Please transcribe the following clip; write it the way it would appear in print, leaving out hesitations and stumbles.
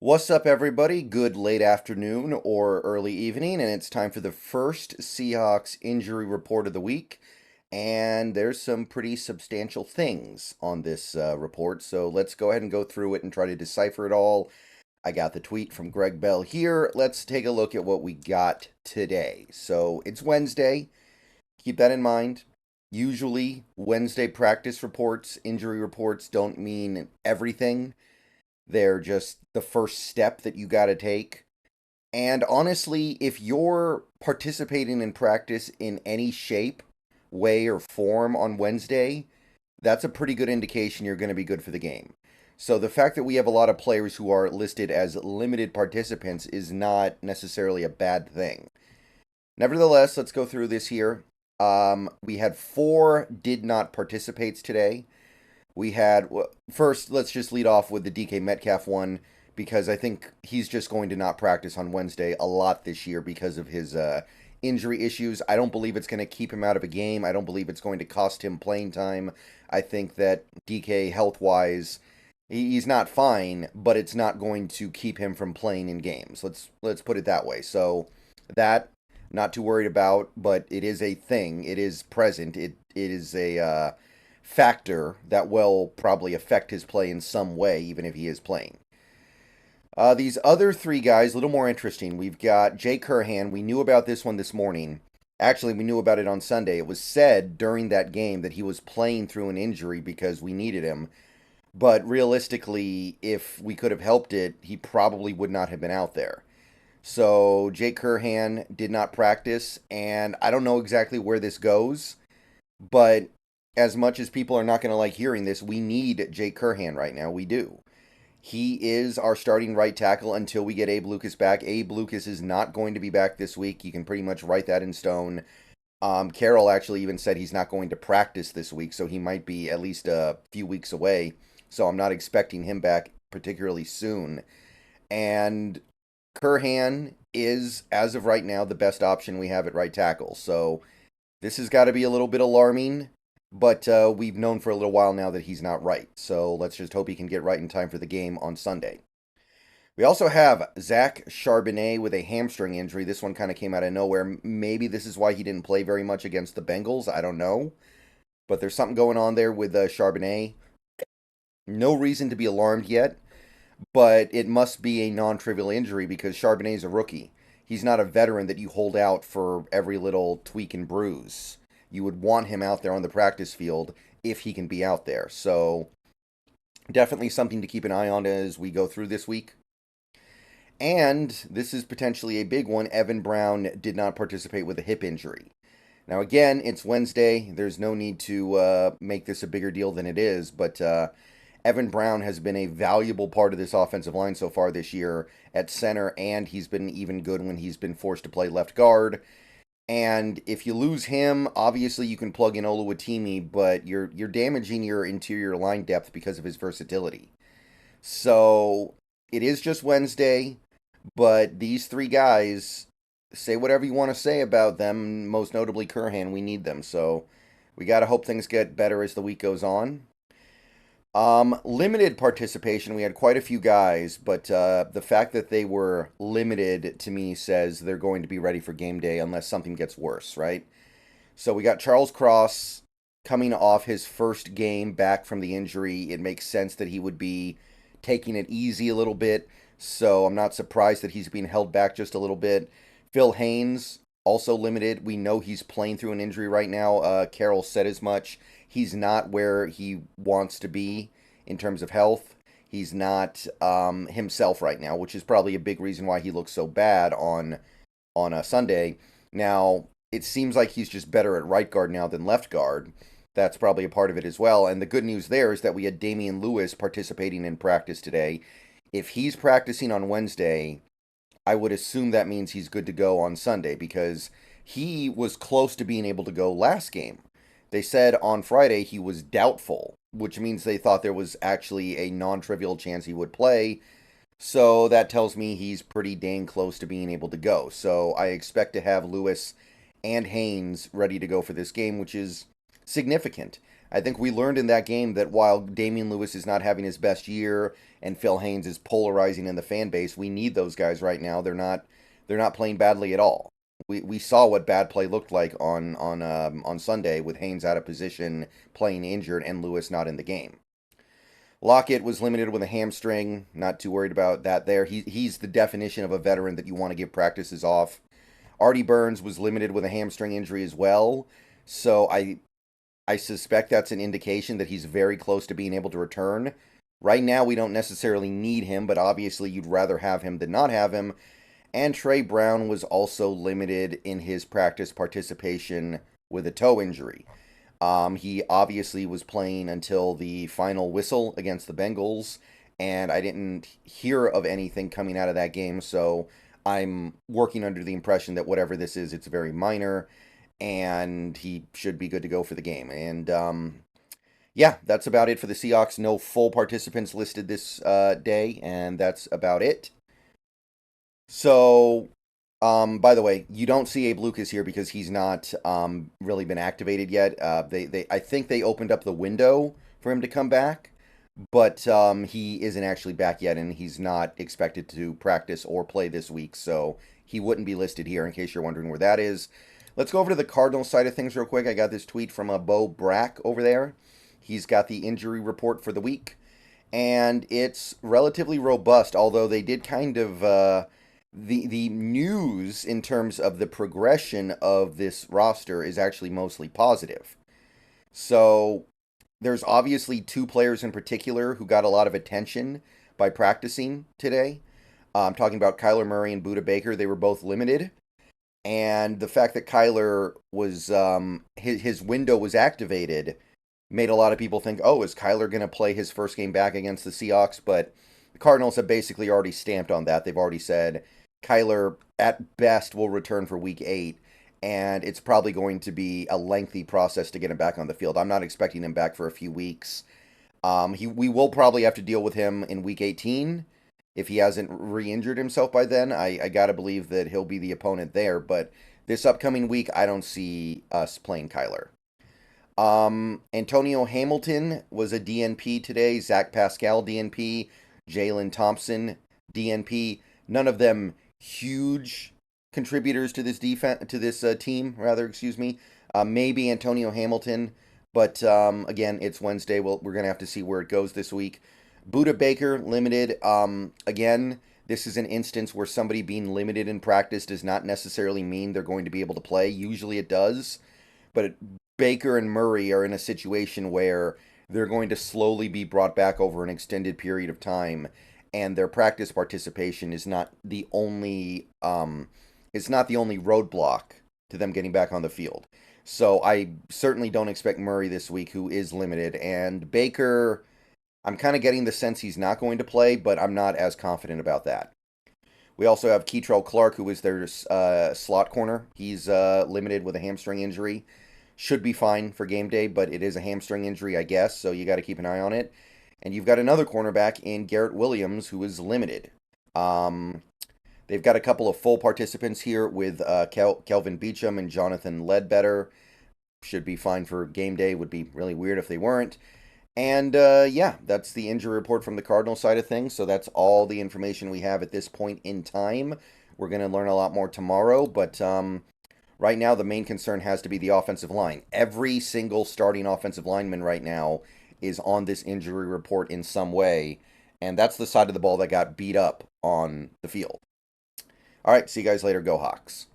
What's up, everybody? Good late afternoon or early evening, and it's time for the first Seahawks injury report of the week. And there's some pretty substantial things on this report, so let's go ahead and go through it and try to decipher it all. I got the tweet from Greg Bell here. Let's take a look at what we got today. So it's Wednesday. Keep that in mind. Usually, Wednesday practice reports, injury reports don't mean everything. They're just the first step that you got to take. And honestly, if you're participating in practice in any shape, way, or form on Wednesday, that's a pretty good indication you're going to be good for the game. So the fact that we have a lot of players who are listed as limited participants is not necessarily a bad thing. Nevertheless, let's go through this here. We had 4 did not participates today. We had, first, let's just lead off with the DK Metcalf one, because I think he's just going to not practice on Wednesday a lot this year because of his injury issues. I don't believe it's going to keep him out of a game. I don't believe it's going to cost him playing time. I think that DK, health-wise, he's not fine, but it's not going to keep him from playing in games. Let's put it that way. So that, not too worried about, but it is a thing. It is present. It is a factor that will probably affect his play in some way, even if he is playing. These other 3 guys, a little more interesting. We've got Jay Curhan. We knew about this one this morning. Actually, we knew about it on Sunday. It was said during that game that he was playing through an injury because we needed him. But realistically, if we could have helped it, he probably would not have been out there. So Jay Curhan did not practice, and I don't know exactly where this goes, but as much as people are not going to like hearing this, we need Jay Curhan right now. We do. He is our starting right tackle until we get Abe Lucas back. Abe Lucas is not going to be back this week. You can pretty much write that in stone. Carroll actually even said he's not going to practice this week, so he might be at least a few weeks away. So I'm not expecting him back particularly soon. And Curhan is, as of right now, the best option we have at right tackle. So this has got to be a little bit alarming. But we've known for a little while now that he's not right. So let's just hope he can get right in time for the game on Sunday. We also have Zach Charbonnet with a hamstring injury. This one kind of came out of nowhere. Maybe this is why he didn't play very much against the Bengals. I don't know. But there's something going on there with Charbonnet. No reason to be alarmed yet. But it must be a non-trivial injury because Charbonnet is a rookie. He's not a veteran that you hold out for every little tweak and bruise. You would want him out there on the practice field if he can be out there. So definitely something to keep an eye on as we go through this week. And this is potentially a big one. Evan Brown did not participate with a hip injury. Now, again, it's Wednesday. There's no need to make this a bigger deal than it is. But Evan Brown has been a valuable part of this offensive line so far this year at center. And he's been even good when he's been forced to play left guard. And if you lose him, obviously you can plug in Oluwatimi, but you're damaging your interior line depth because of his versatility. So it is just Wednesday, but these 3 guys, say whatever you want to say about them, most notably Curhan, we need them. So we got to hope things get better as the week goes on. Limited participation. We had quite a few guys, but the fact that they were limited to me says they're going to be ready for game day unless something gets worse, right? So we got Charles Cross coming off his first game back from the injury. It makes sense that he would be taking it easy a little bit, so I'm not surprised that he's being held back just a little bit. Phil Haynes, also limited. We know he's playing through an injury right now. Carroll said as much. He's not where he wants to be in terms of health. He's not himself right now, which is probably a big reason why he looks so bad on a Sunday. Now, it seems like he's just better at right guard now than left guard. That's probably a part of it as well. And the good news there is that we had Damian Lewis participating in practice today. If he's practicing on Wednesday, I would assume that means he's good to go on Sunday because he was close to being able to go last game. They said on Friday he was doubtful, which means they thought there was actually a non-trivial chance he would play. So that tells me he's pretty dang close to being able to go. So I expect to have Lewis and Haynes ready to go for this game, which is significant. I think we learned in that game that while Damian Lewis is not having his best year and Phil Haynes is polarizing in the fan base, we need those guys right now. They're not playing badly at all. We saw what bad play looked like on Sunday with Haynes out of position, playing injured, and Lewis not in the game. Lockett was limited with a hamstring. Not too worried about that there. He's the definition of a veteran that you want to give practices off. Artie Burns was limited with a hamstring injury as well. So I suspect that's an indication that he's very close to being able to return. Right now, we don't necessarily need him, but obviously you'd rather have him than not have him. And Trey Brown was also limited in his practice participation with a toe injury. He obviously was playing until the final whistle against the Bengals, and I didn't hear of anything coming out of that game, so I'm working under the impression that whatever this is, it's very minor, and he should be good to go for the game. And yeah, that's about it for the Seahawks. No full participants listed this day, and that's about it. So, by the way, you don't see Abe Lucas here because he's not really been activated yet. I think they opened up the window for him to come back, but he isn't actually back yet, and he's not expected to practice or play this week, so he wouldn't be listed here in case you're wondering where that is. Let's go over to the Cardinals side of things real quick. I got this tweet from Bo Brack over there. He's got the injury report for the week, and it's relatively robust, although they did kind of... The news in terms of the progression of this roster is actually mostly positive. So there's obviously two players in particular who got a lot of attention by practicing today. I'm talking about Kyler Murray and Budda Baker. They were both limited. And the fact that Kyler was, his window was activated made a lot of people think, oh, is Kyler going to play his first game back against the Seahawks? But the Cardinals have basically already stamped on that. They've already said Kyler, at best, will return for Week 8, and it's probably going to be a lengthy process to get him back on the field. I'm not expecting him back for a few weeks. We will probably have to deal with him in Week 18 if he hasn't re-injured himself by then. I got to believe that he'll be the opponent there, but this upcoming week, I don't see us playing Kyler. Antonio Hamilton was a DNP today. Zach Pascal, DNP. Jalen Thompson, DNP. None of them huge contributors to this team. Maybe Antonio Hamilton, but again, it's Wednesday. We're gonna have to see where it goes this week. Budda Baker limited. Again, this is an instance where somebody being limited in practice does not necessarily mean they're going to be able to play. Usually it does, but Baker and Murray are in a situation where they're going to slowly be brought back over an extended period of time, and their practice participation is not the only roadblock to them getting back on the field. So I certainly don't expect Murray this week, who is limited. And Baker, I'm kind of getting the sense he's not going to play, but I'm not as confident about that. We also have Keitrell Clark, who is their slot corner. He's limited with a hamstring injury. Should be fine for game day, but it is a hamstring injury, I guess, so you got to keep an eye on it. And you've got another cornerback in Garrett Williams, who is limited. They've got a couple of full participants here with Kelvin Beachum and Jonathan Ledbetter. Should be fine for game day. Would be really weird if they weren't. And yeah, that's the injury report from the Cardinal side of things. So that's all the information we have at this point in time. We're going to learn a lot more tomorrow, but right now the main concern has to be the offensive line. Every single starting offensive lineman right now is on this injury report in some way, and that's the side of the ball that got beat up on the field. All right, see you guys later. Go Hawks.